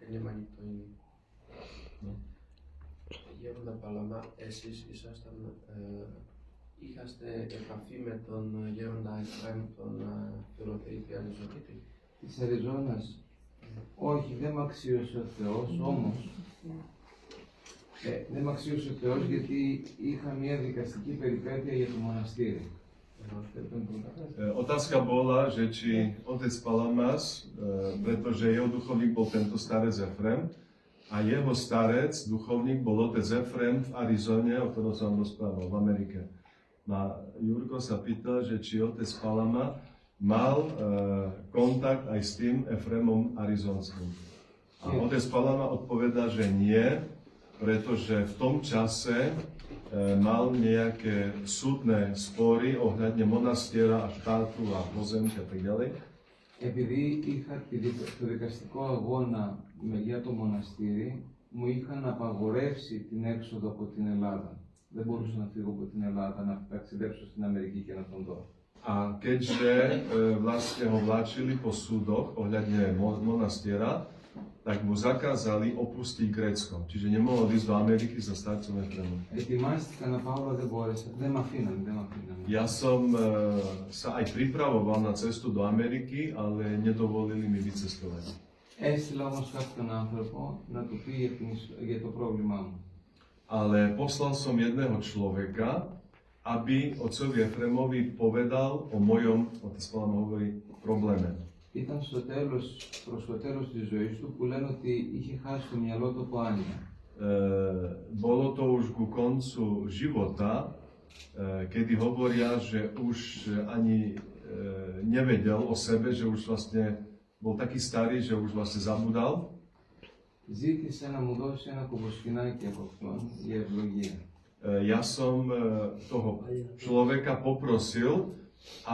ενήμανοι το είναι. Γέροντα Παλαμά, εσείς είχατε επαφή με τον Γέροντα Εφραίμ, τον Φιλοθεήπη Αριζονίτη? Της Αριζόνας. Όχι, δεν μ' αξίωσε ο Θεός, όμως δεν μ' αξίωσε ο Θεός γιατί είχα μια δικαστική περιπέτεια για το μοναστήρι. Otázka bola, že či otec Palamas, pretože jeho duchovník bol tento starec Efrem a jeho starec, duchovník, bol otec Efrem v Arizone, o ktorom som rozprával, v Amerike. A Jurko sa pýtal, že či otec Palama mal kontakt aj s tým Efremom Arizonským. A otec Palama odpovedá, že nie, pretože v tom čase mal nejaké súdne spory ohľadne monastiera a štátu a pozemky a tak ďalej. Επειδή είχα το δικαστικό αγώνα για το μοναστήρι, μου είχαν απαγορεύσει την έξοδο από την Ελλάδα. Δεν μπορούσα να φύγω από την Ελλάδα, να ταξιδέψω στην Αμερική και να τον δω. A keďže vlastne ho vláčili po súdoch ohľadne monastiera, tak mu zakázali opustiť Grécko. Čiže nemohol ísť do Ameriky so starcom Efremom. Ετοιμάστηκα να πάω, αλλά δεν μπόρεσα. Δεν μ' αφήνανε. Ja som sa aj pripravoval na cestu do Ameriky, ale nedovolili mi vycestovať. Έστειλα όμως κάποιον άνθρωπο να του πει για το πρόβλημά μου. Ale poslal som jedného človeka, aby otcovi Efremovi povedal o mojom, otec Palama hovorí, probléme. Ήταν προς το τέλος της ζωής του που λένε ότι είχε χάσει το μυαλό του από άνοια. Bolo to už ku koncu života, kedy hovoria, že už ani nevedel o sebe, že už vlastne bol taký starý, že už vlastne zabudal. Ζήτησε να μου δώσει ένα κομποσκινάκι από αυτόν για ευλογία. Ja som toho človeka poprosil,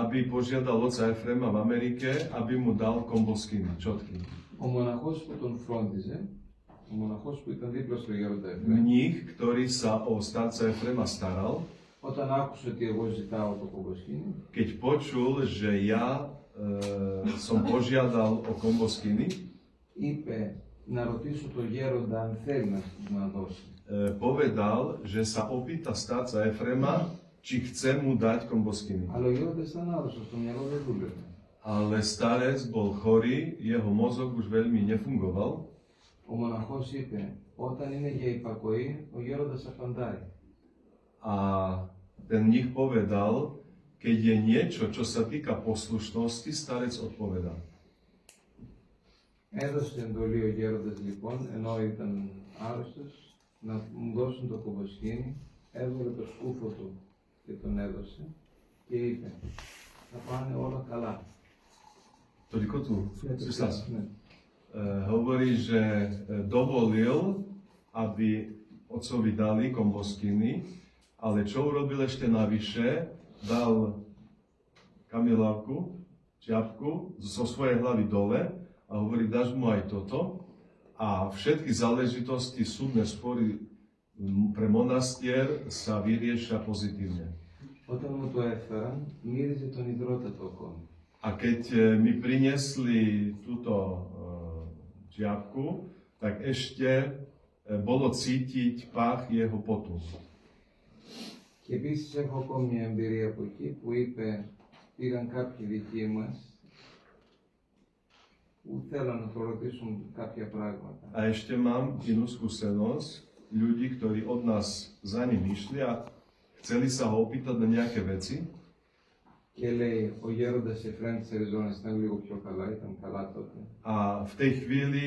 aby požiadal otca Efrema v Amerike, aby mu dal komboskiny, čotky. Ο μοναχός που τον φρόντιζε, ο μοναχός που ήταν δίπλα στο γέροντα Εφραίμ, Mních, ktorý sa o starca Efrema staral, όταν άκουσε ότι εγώ ζητάω το κομποσκίνι, keď počul, že ja som požiadal o komboskiny, είπε να ρωτήσω τον γέροντα αν θέλει να δώσει. Povedal, že sa opýta starca Efrema, či chce mu dať komboskiny. Αλλά ο γέροντας ήταν άρρωστος, το μυαλό δεν δούλευε. Ale starec bol chorý, jeho mozog už veľmi nefungoval. Ο μοναχός είπε, όταν είναι για υπακοή, ο γέροντας απαντάει. A ten mních povedal, keď je niečo, čo sa týka poslušnosti, starec odpovedá. Έδωσε εντολή ο γέροντας λοιπόν, ενώ ήταν άρρωστος, να μου δώσουν το κομποσκίνι, έβγαλε το σκούφο του και τον έδωσε και είπε, θα πάνε όλα καλά. Toľko tu, hovorí, že dovolil, aby otcovi dali komboskiny, ale čo urobil ešte navyše, dal kamilavku, čiapku zo svojej hlavy dole a hovorí, dáš mu aj toto a všetky záležitosti, súdne spory pre monastier sa vyriešia pozitívne. Όταν μου το έφεραν, μύριζε τον υδρότατο ακόμη. A keď mi priniesli túto čiapku, tak ešte bolo cítiť pách jeho potu. Και επίσης έχω ακόμη μια εμπειρία από εκεί που είπε, πήγαν κάποιοι δικοί μας που θέλαν να το ρωτήσουν κάποια πράγματα. A ešte mám inú skúsenosť, ľudí, ktorí od nás za ním išli a chceli sa ho opýtať na nejaké veci. Και λέει, ο γέροντας Εφραίμ της Αριζόνας ήταν λίγο πιο καλά, ήταν καλά τότε. A v tej chvíli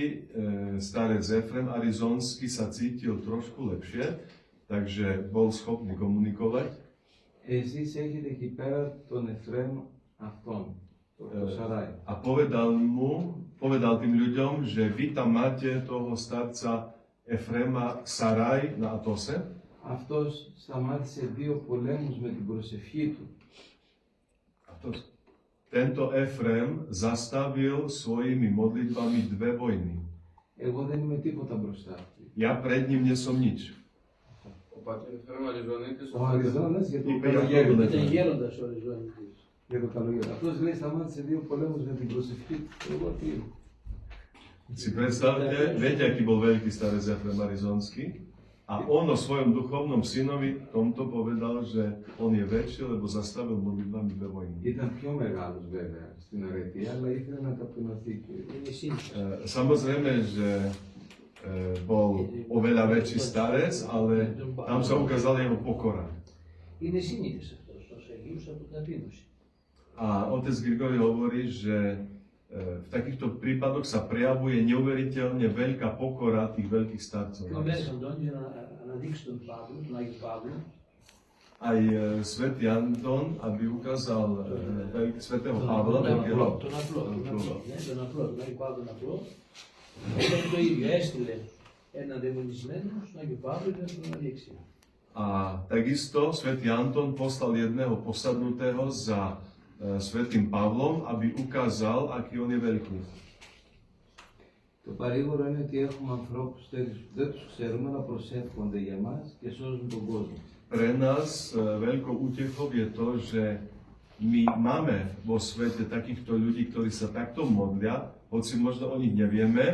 starec Efrem Arizonský sa cítil trošku lepšie, takže bol schopný komunikovať. Εσείς έχετε εκεί πέρα τον Εφραίμ αυτόν, το Σαράι. A povedal tým ľuďom, že vy tam máte toho starca Efrema Saraj na Atose. Αυτός σταμάτησε 2 πολέμους με την προσευχή του. Tento Efrem zastavil svojimi modlitbami 2 vojny. Εγώ δεν είμαι τίποτα μπροστά του. Ja pred ním nie som nič. Ο πατήρ Εφραίμ Αριζονίτης, Ο Αριζόνας για το Είπε καλοκαίρι. Ήταν γέροντας ο Αριζόνητης. Για το καλοκαίρι. Αυτός λέει σταμάτησε 2 πολέμους με την προσευχή του. Εγώ τι. Si predstavte, viete, aký bol veľký starec Efrem Arizonský? A on o svojom duchovnom synovi tomto povedal, že on je väčší, lebo zastavil modlitbami ve vojni. Ήταν πιο μεγάλος βέβαια στην αρετία, αλλά ήθελε να ταπεινωθεί. Είναι σύνθεση. Samozrejme, že bol oveľa väčší starec, ale tam sa ukázala jeho pokora. Είναι σύνηθες αυτό στους Αγίους από την ταπείνωση. A otec Grigori hovorí, že v takýchto prípadoch sa prejavuje neuveriteľne veľká pokora tých veľkých starcov. Και ο Μέγας Αντώνης για να αναδείξει τον Παύλο, τον Άγιο Παύλο, Aj svätý Anton, aby ukázal svätého Pavla, veľkého τον απλό, τον Άγιο Παύλο τον απλό, έκανε το ίδιο, έστειλε έναν δαιμονισμένο στον Άγιο Παύλο για να τον αναδείξει. A takisto svätý Anton poslal jedného posadnutého za svätým Pavlom, aby ukázal, aký on je veľký. Το παρήγορο είναι ότι έχουμε ανθρώπους τέτοιους που δεν τους ξέρουμε, αλλά προσεύχονται για μας και σώζουν τον κόσμο. Pre nás veľkou útechou je to, že my máme vo svete takýchto ľudí, ktorí sa takto modlia, hoci možno o nich nevieme,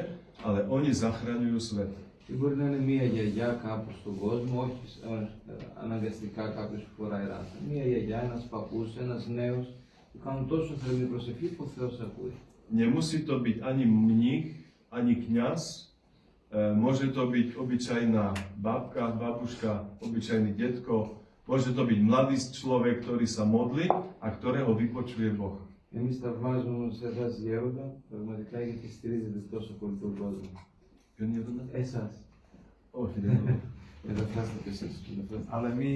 ale oni zachraňujú svet. Και μπορεί να είναι μία γιαγιά κάπου στον κόσμο, όχι αναγκαστικά κάποιος που φοράει ράσα. Μία γιαγιά, ένας παππούς, ένας νέος που κάνουν τόσο θερμή προσευχή που ο Θεός ακούει. Nemusí to byť ani mních, ani kňaz, môže to byť obyčajná babka, babuška, obyčajný detko, môže to byť mladý človek, ktorý sa modlí a ktorého vypočuje Boh. Εμείς θαυμάζουμε όμως εσάς γέροντα, πραγματικά γιατί στηρίζετε τόσο πολύ τον κόσμο. Ποιον γέροντα? Εσάς. Όχι, δεν το. Μεταφράστε και εσείς. Ale my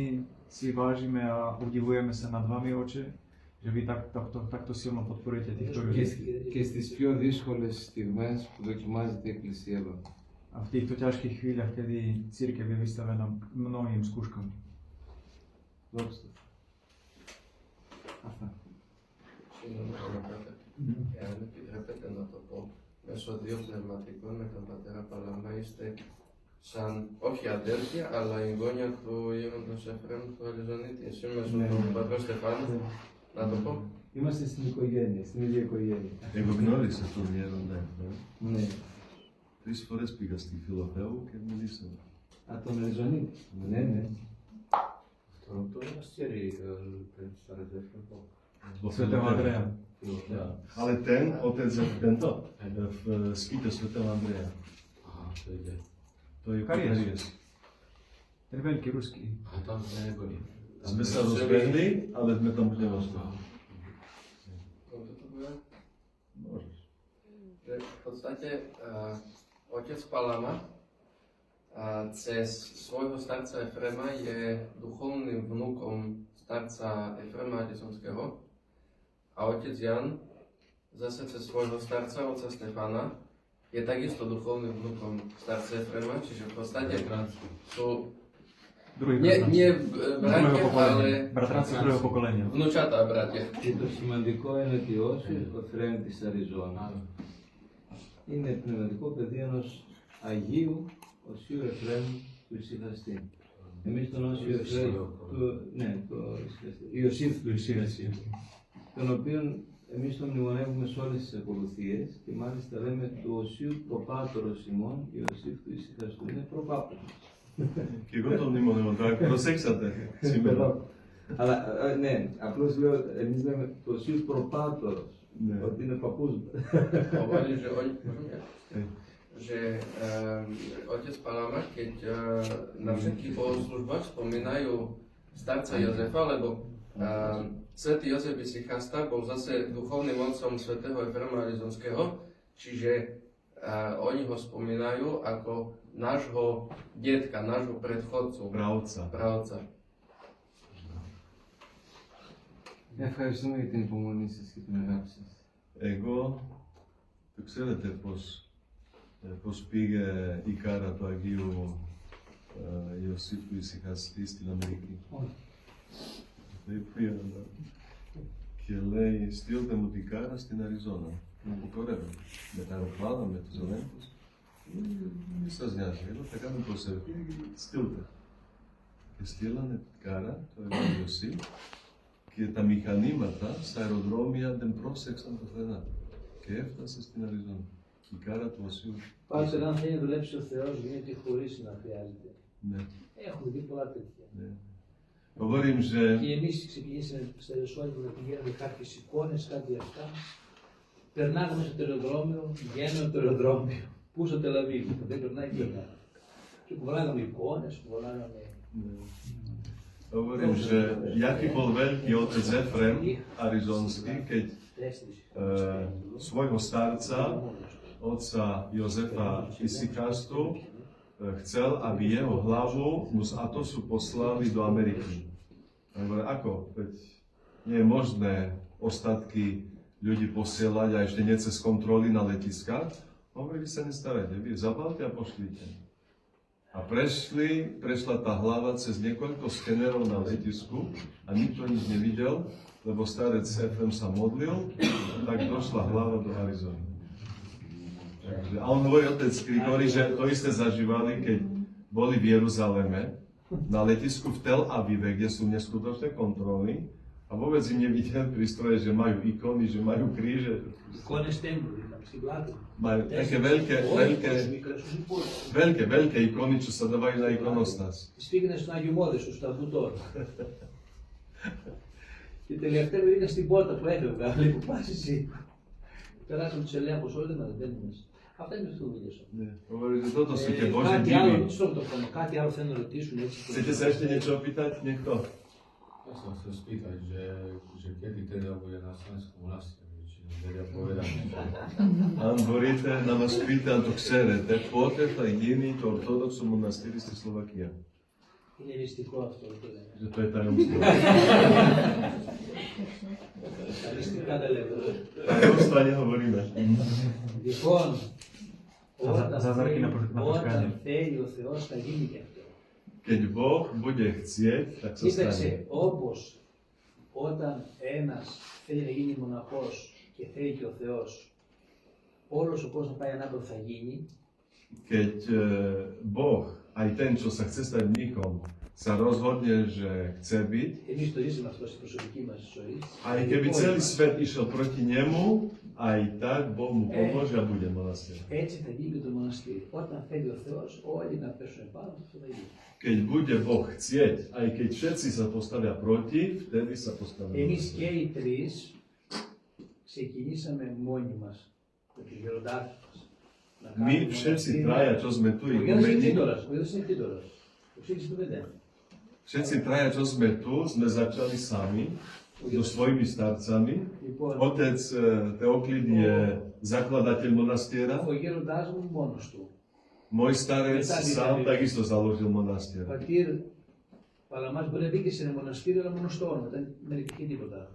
si vážime a udivujeme sa nad vami, oče, že vy takto silno podporujete týchto ľudí. Και στις πιο δύσκολες στιγμές που δοκιμάζεται η Εκκλησία εδώ. A v týchto ťažkých chvíľach, kedy cirkev je vystavená mnohým skúškam. Δόξα. Αυτά. Εάν επιτρέπετε να το πω, μέσω δύο πνευματικών με τον πατέρα Παλαμά είστε σαν, όχι αδέρφια, αλλά εγγόνια του γέροντος Εφραίμ του Αριζονίτη. Εσύ μέσω του πατρός Στεφάνου, να το πω. Είμαστε στην οικογένεια, στην ίδια οικογένεια. Εγώ γνώρισα τον γέροντα. Ναι. 3 φορές πήγα στη Φιλοθέου και μιλήσαμε. Α, τον Αριζονίτη. Ναι, ναι. Το μοναστήρι πριν starec Efraim. Svetého Andreja. Ale ten, otec tento, v skýte svätého Andreja. To ide. To je Karies. Karies. Ten veľký ruský. A tam sme neboli. Sme sa rozbehli, ale sme tam už neostali. Môžem to povedať? Môžeš. Že v podstate otec Palama cez svojho starca Efrema je duchovným vnukom starca Efrema Arizonského a otec Jan zase cez svojho starca, otca Stefana, je takisto duchovným vnukom starca Efrema, čiže v podstate sú Druhý nie bratia, ale bratranci druhého pokolenia. vnúčatá bratia. Και το σημαντικό είναι ότι ο Εφραίμ της Αριζόνα είναι πνευματικό παιδί ενός Αγίου Οσίου Εφραίμ του Ισυχαστή. Εμείς τον Όσιο Εφραίμ Ιωσήφ του Ισυχαστή, τον οποίο εμείς τον μνημονεύουμε σε όλες τις ακολουθίες και μάλιστα λέμε του Οσίου Προπάτορος ημών Ιωσήφ του Ισυχαστού. Είναι προπάτορος. Και εγώ τον μνημονεύω τώρα, προσέξατε σήμερα. Αλλά ναι, απλώς λέω, εμείς λέμε το Οσίου Προπάτορος, ότι είναι παππούς. Hovorí, že otec Palama, keď na všetkých bohoslužbách spomínajú starca Jozefa, lebo svätý Jozef Isichasta bol zase duchovným otcom svätého Efrema Arizonského, čiže oni ho spomínajú ako nášho detka, nášho predchodcu, pravca. Ευχαριστούμε για την υπομονή σας και την αγάπη σας. Εγώ, το ξέρετε πώς πήγε η κάρα του Αγίου Ιωσήφ του Ισυχαστή στην Αμερική. Και λέει, στείλτε μου την κάρα στην Αριζόνα. Να αποκορεύω. Με τα αεροπλάνα, με τους ελέγχους. Μη σας νοιάζει, εγώ θα κάνω προσευχή, στείλτε. Και στείλανε την κάρα, το Αγίου Ιωσήφ, και τα μηχανήματα στα αεροδρόμια δεν πρόσεξαν πουθενά. Και έφτασε στην Αριζόνα. η κάρα του Οσίου. Πάντως, αν θέλει να δουλέψει ο Θεός, γίνεται χωρίς να χρειάζεται. Ναι, Έχουμε δει πολλά τέτοια. ναι. Hovorím, že Και εμείς ξεκινήσαμε στα Ιερουσαλήμ να πηγαίνουμε κάποιες εικόνες, κάτι αυτά. Περνάμε μέσα στο αεροδρόμιο, βγαίνουμε το αεροδρόμιο. Πού στο Τελαβίβ, δεν περνάει τίποτα. Και κουβαλάγαμε εικόνες, κουβαλάγαμε. Hovorím, že jaký bol veľký otec Efrem arizonský, keď svojho starca, otca Jozefa Isikastu, chcel, aby jeho hlavu mu z Atosu poslali do Ameriky. A hovorí, ako? Veď nie je možné ostatky ľudí posielať a ešte nie cez kontroly na letiskách. Hovorí, vy sa nestarajte, vy zabalte a pošlite. A prešla tá hlava cez niekoľko skenerov na letisku a nikto nič nevidel, lebo starec Efrem sa modlil, tak došla hlava do Arizony. Takže, a on hovorí, otec Grigori, že to isté zažívali, keď boli v Jeruzaleme, na letisku v Tel Avive, kde sú neskutočné kontroly, a vôbec im nevidel prístroje, že majú ikony, že majú kríže. Εικόνες τέμπλου, ήταν στην πλάτη. Majú také veľké ikony, čo sa dávajú na ikonostas. Τις πήγαινε στον Άγιο Μόδεσο, στο Αμπούτορ. Και τελευταία με βγήκα στην πόρτα που έφευγα, λέει που πας εσύ. Περάσαμε τους ελέγχους όλοι, δεν μπαίνουν μέσα. Αυτά είναι αυτό που μιλήσω. Hovorí, že toto sú tie Božie Κάτι άλλο, divy. στο το χρόνο, κάτι άλλο θέλουν να ρωτήσουν έτσι. Chcete sa ešte niečo opýtať? Niekto? Ja som chcel spýtať, že kedy teda bude na Slovensku monastir, či nám vedia povedať. Αν μπορείτε να μας πείτε, αν το ξέρετε, πότε θα γίνει το Ορθόδοξο Μοναστήρι στη Σλοβακία. Είναι μυστικό αυτό που λένε. Že to je tajomstvo. Τα μυστικά τα λέμε. Tajomstva nehovoríme. Λοιπόν, Zázraky na potkání. όταν θέλει ο Θεός θα γίνει και αυτό. Keď Boh bude chcieť, tak sa stane. Κοίταξε, όπως όταν ένας θέλει να γίνει μοναχός και θέλει και ο Θεός, όλος ο κόσμος να πάει ανάποδα θα γίνει. Keď Boh, aj ten, čo sa chce stať mníchom, sa rozhodne, že chce byť, Εμείς το ζήσαμε αυτό στην προσωπική μας ζωή. aj keby celý svet išiel proti nemu, aj tak Boh mu pomôže a bude monastér. Έτσι θα γίνει και το μοναστήρι. Όταν θέλει ο Θεός, όλοι να πέσουν πάνω, αυτό θα γίνει. Keď bude Boh chcieť, aj keď všetci sa postavia proti, vtedy sa postavia. Εμείς και οι τρεις ξεκινήσαμε μόνοι μας, με τους γεροντάρχους μας. My všetci traja, čo sme tu, Ο Γιάννης είναι ikumeni, κτήτορας, ο Γιάννης είναι κτήτορας. Το ξέρεις το παιδί. všetci traja, čo sme tu, sme začali sami, so svojimi starcami. Λοιπόν, Otec Teoklid je zakladateľ monastiera. ο γέροντάς μου μόνος του. Môj starec sám takisto založil monastier. Ο πατήρ Παλαμάς μπορεί να μπήκε σε ένα μοναστήριο, αλλά μόνο στο όνομα, δεν υπήρχε τίποτα.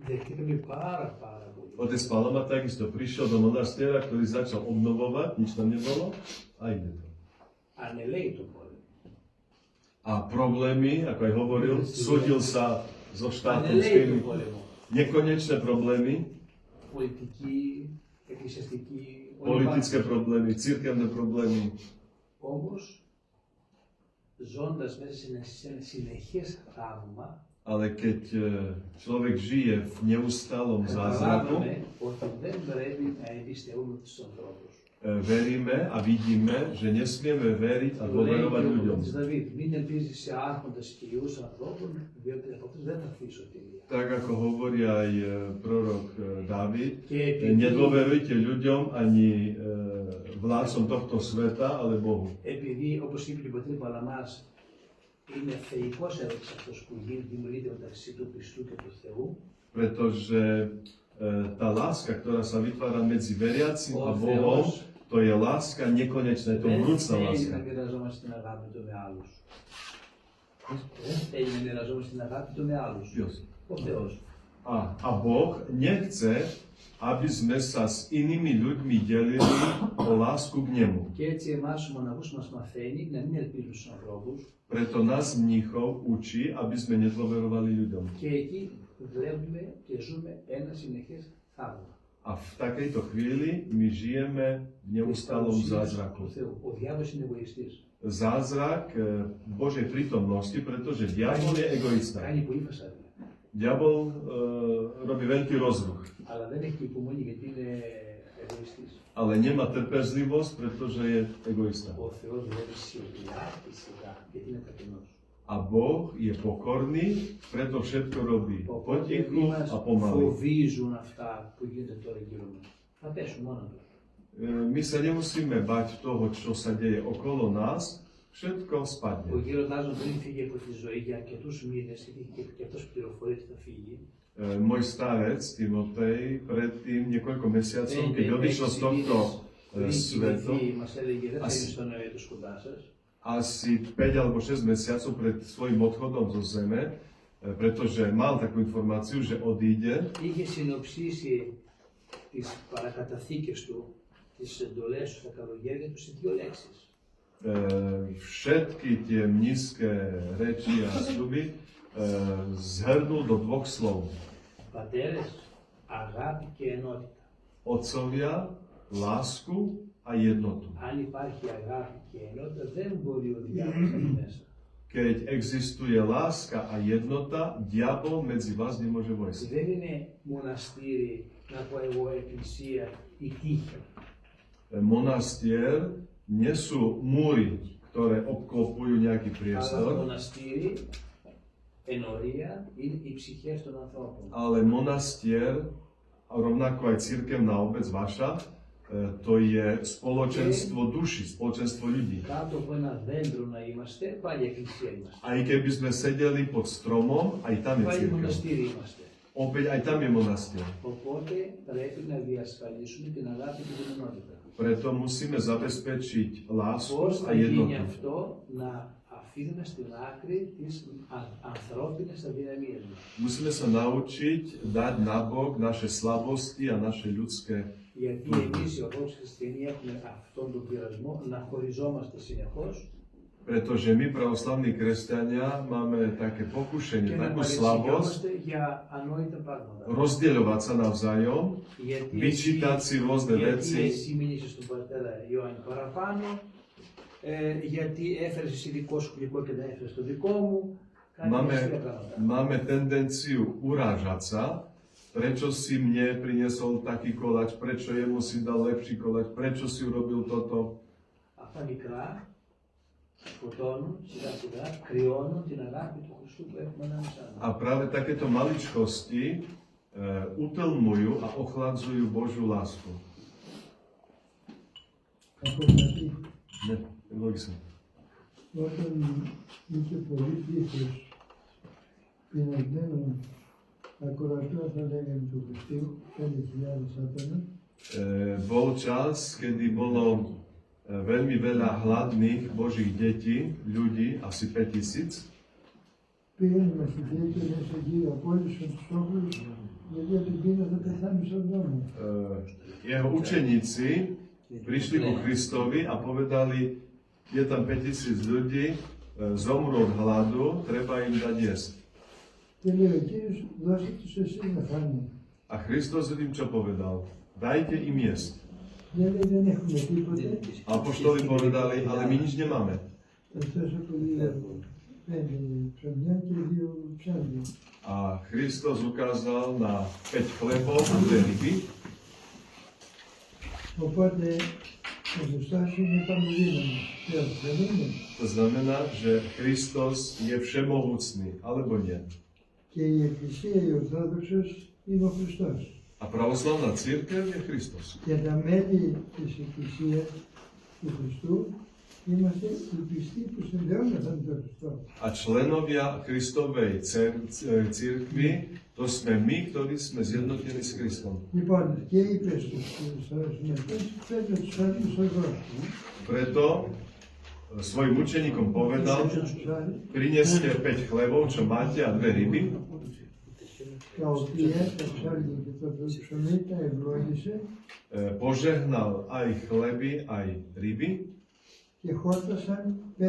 Δεχτήκαμε πάρα πολύ. Otec Palama takisto prišiel do monastiera, ktorý začal obnovovať, nič tam nebolo, a ide to. Ανελαίητο πόλεμο. A problémy, ako aj hovoril, súdil sa so štátom s Ανελαίητο tými πόλεμο. nekonečné problémy, Πολιτική, εκκλησιαστική, politické problémy, cirkevné problémy. Όμως, ζώντας μέσα σε ένα συνεχές θαύμα, Ale keď človek žije v neustálom zázraku, καταλάβαμε ότι δεν πρέπει να εμπιστεύουμε τους ανθρώπους. veríme a vidíme, že nesmieme veriť a Λέει dôverovať και ο ľuďom. προφήτης Δαβίδ, μην ελπίζεις σε άρχοντες και ιούς ανθρώπων, διότι από αυτούς δεν θα έρθει η σωτηρία. Tak ako hovorí aj prorok Dávid, Και επειδή, nedôverujte ľuďom ani vládcom tohto sveta, ale Bohu. επειδή όπως είπε και ο πατήρ Παλαμάς, είναι θεϊκός έρωτας αυτός που δημιουργείται μεταξύ του πιστού και του Θεού, Pretože tá láska, ktorá sa vytvára medzi veriacim a ο Bohom, Θεός to je láska nekonečná, je to δεν vrúcna θέλει láska. να μοιραζόμαστε την αγάπη του με άλλους. Δεν θέλει να μοιραζόμαστε την αγάπη του με άλλους. Ποιος? Ο Θεός. A Boh nechce, aby sme sa s inými ľuďmi delili o lásku k nemu. Και έτσι εμάς τους μοναχούς μας μαθαίνει να μην ελπίζουμε στους ανθρώπους. Preto nás mníchov učí, aby sme nedôverovali ľuďom. Και εκεί βλέπουμε και ζούμε ένα συνεχές θαύμα. A v takejto chvíli my žijeme v neustálom zázraku. Ο διάβολος είναι εγωιστής. Zázrak Božej prítomnosti, pretože diabol je egoista. Κάνει πολύ φασάδια. Diabol robí veľký rozruch. Αλλά δεν έχει υπομονή γιατί είναι εγωιστής. ale nemá trpezlivosť, pretože je egoista. Ο Θεός βλέπει σιγά και σιγά, γιατί είναι ταπεινός. A Boh je pokorný, preto všetko robí Οπότε μη potichu μας a pomaly. φοβίζουν αυτά που γίνεται τώρα γύρω μας. Θα πέσουν μόνο τους. My sa nemusíme bať toho, čo sa deje okolo nás, všetko Ο spadne. γέροντάς μου πριν φύγει από τη ζωή για αρκετούς μήνες, γιατί και αυτός πληροφορεί ότι θα φύγει, Môj starec Timotej predtým niekoľko mesiacov, keď odišiel z tohto πριν svetu, κοιμηθεί, μας έλεγε δεν θα Ας- είναι στον αίος κοντά σας. asi 5 alebo 6 mesiacov pred svojim odchodom zo zeme, pretože mal takú informáciu, že odíde, Είχε συνοψίσει τις παρακαταθήκες του, τις εντολές του στα καλοκαίρια του σε 2 λέξεις. všetky tie nízke reči a sľuby zhrnul do 2 slov. Πατέρες, αγάπη και ενότητα. Otcovia, lásku a jednotu. Αν υπάρχει αγάπη και ενότητα, δεν μπορεί ο διάβολος να μπει μέσα. Keď existuje láska a jednota, diabol medzi vás nemôže vojsť. Δεν είναι μοναστήρι, να πω εγώ, εκκλησία ή τύχη. Monastier nie sú múry, ktoré obklopujú nejaký Αλλά priestor, μοναστήρι, ενορία, είναι οι ψυχές των ανθρώπων. ale monastier, a rovnako aj cirkevná obec vaša, to je spoločenstvo duši, spoločenstvo ľudí. Κάτω από ένα δέντρο να είμαστε, πάλι εκκλησία είμαστε. Aj keby sme sedeli pod stromom, aj tam je Πάλι cirkev. μοναστήρι είμαστε. Opäť aj tam je monastier. Οπότε πρέπει να διασφαλίσουμε την αγάπη και την ενότητα. Preto musíme zabezpečiť lásku Πώς a θα γίνει jednotu. αυτό, να αφήνουμε στην άκρη τις ανθρώπινες αδυναμίες μας. Musíme sa naučiť dať nabok naše slabosti a naše ľudské. Γιατί εμείς οι ορθόδοξοι χριστιανοί έχουμε αυτόν τον πειρασμό να χωριζόμαστε συνεχώς Pretože my, pravoslavní kresťania, máme také pokušenie, και να takú slabosť παρεξηγιόμαστε για ανόητα πράγματα. rozdieľovať sa navzájom, Γιατί vyčítať si rôzne γιατί veci, εσύ μείνεις στον πατέρα Ιωάννη παραπάνω, γιατί έφερες εσύ δικό σου γλυκό και δεν έφερες το δικό μου, κάτι αστεία πράγματα. máme tendenciu urážať sa, prečo si mne priniesol taký koláč, prečo jemu si dal lepší koláč, prečo si urobil toto. Αυτά μικρά σκοτώνουν σιγά σιγά, κρυώνουν την αγάπη του Χριστού που έχουμε ανάμεσά μας. A práve takéto maličkosti utlmujú a ochladzujú Božiu lásku. Αποφασή, Ne, logicky. όταν είχε πολύ πλήθος πεινασμένων ακροατών, θα λέγαμε, του Χριστού, 5.000 άτομα, Bol čas, kedy bolo veľmi veľa hladných Božích detí, ľudí, asi 5000. πήγαν οι μαθητές και μέσα γύρω απόλυσαν τους όχλους, γιατί από την πείνα θα πεθάνουν στον δρόμο. Jeho učeníci prišli ku Kristovi a povedali, je tam 5000 ľudí, zomrú od hladu, treba im dať jesť. Και λέει ο Κύριος, δώστε τους εσείς να φάνε. A Kristus im čo povedal? Dajte im jesť. Δεν λέει, δεν έχουμε τίποτε. A apoštoli povedali, ale my nič nemáme. Αυτός από 5 ψωμιά και 2 ψάρια. A Kristus ukázal na 5 chlebov a 2 ryby. Οπότε ο Χριστός είναι παντοδύναμος. Δεν είναι. To znamená, že Kristus je všemohúcný, alebo nie. Και η Εκκλησία η Ορθόδοξος είναι ο Χριστός. A pravoslavná církev je Kristus. Και τα μέλη της Εκκλησίας του Χριστού είμαστε οι πιστοί που συνδεόμεθα με τον Χριστό. A členovia Kristovej církvy, to sme my, ktorí sme zjednotení s Kristom. Λοιπόν, και είπε στους συμμετέχοντες, φέρτε τους άλλους εδώ. Preto svojim učeníkom povedal, prineste 5 chlebov, čo máte, a 2 ryby. Τα οποία τα ψάρια και το ψωμί τα ευλόγησε Požehnal aj chleby, aj ryby και χόρτασαν 5.000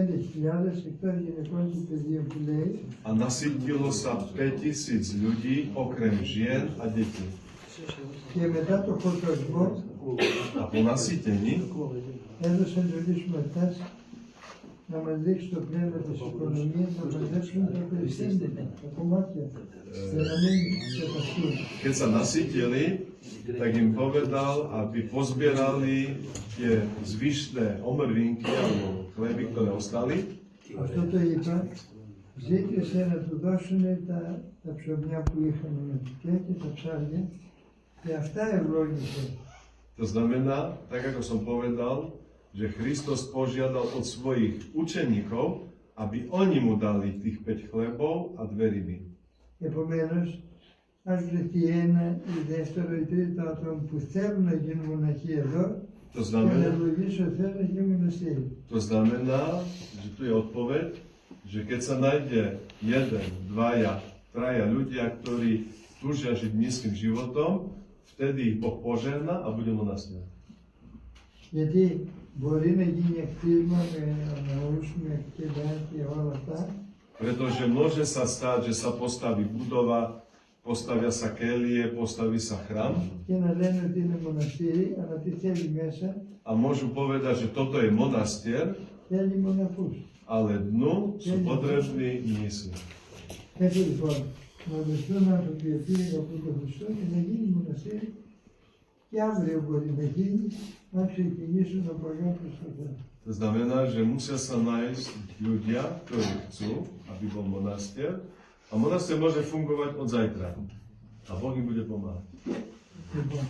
εκτός γυναικών και παιδιών που λέει a nasytilo sa 5000 ľudí, okrem žien a detí. και μετά το χορτασμό A po nasytení έδωσε εντολή στους μαθητάς να μας δείξει το πνεύμα της οικονομίας, να μαζέψουν τα περισσότερα, τα κομμάτια, και να μην ξεχαστούν. keď sa nasytili, tak im povedal, aby pozbierali tie zvyšné omrvinky alebo chleby, ktoré ostali. Αυτό το είπα, ζήτησε να του δώσουν τα ψωμιά που είχαν και τα ψάρια και αυτά ευλόγησε. To znamená, tak ako som povedal, že Kristus požiadal od svojich učeníkov, aby oni mu dali tých 5 chlebov a 2 ryby. Επομένως, ας βρεθεί ένα ή δεύτερο ή τρίτο άτομο που θέλουν να γίνουν μοναχοί εδώ To και να znamená, ευλογήσω Θεό να γίνουν μοναστήρι. to znamená, že tu je odpoveď, že keď sa nájde 1, 2, 3 ľudia, ktorí túžia žiť nízkym životom, vtedy ich Boh požehná a bude monastér. Γιατί μπορεί να γίνει κτίσμα με ναούς, με κελιά και όλα αυτά, Pretože môže sa stať, že sa postaví budova, postavia sa kelie, postaví sa chrám και να λένε ότι είναι μοναστήρι, αλλά τι θέλει μέσα, a môžu povedať, že toto je monastier, θέλει μοναχούς. ale dnu sú potrební mnísi. Έτσι λοιπόν, να βρεθούν άνθρωποι οι οποίοι αγαπούν τον Χριστό και να γίνει μοναστήρι και αύριο μπορεί να γίνει, να ξεκινήσουν από αγάπη στον Θεό. To znamená, že musia sa nájsť ľudia, ktorí chcú, aby bol monastier. A monastier môže fungovať od zajtra. A Boh im bude pomáhať. Λοιπόν,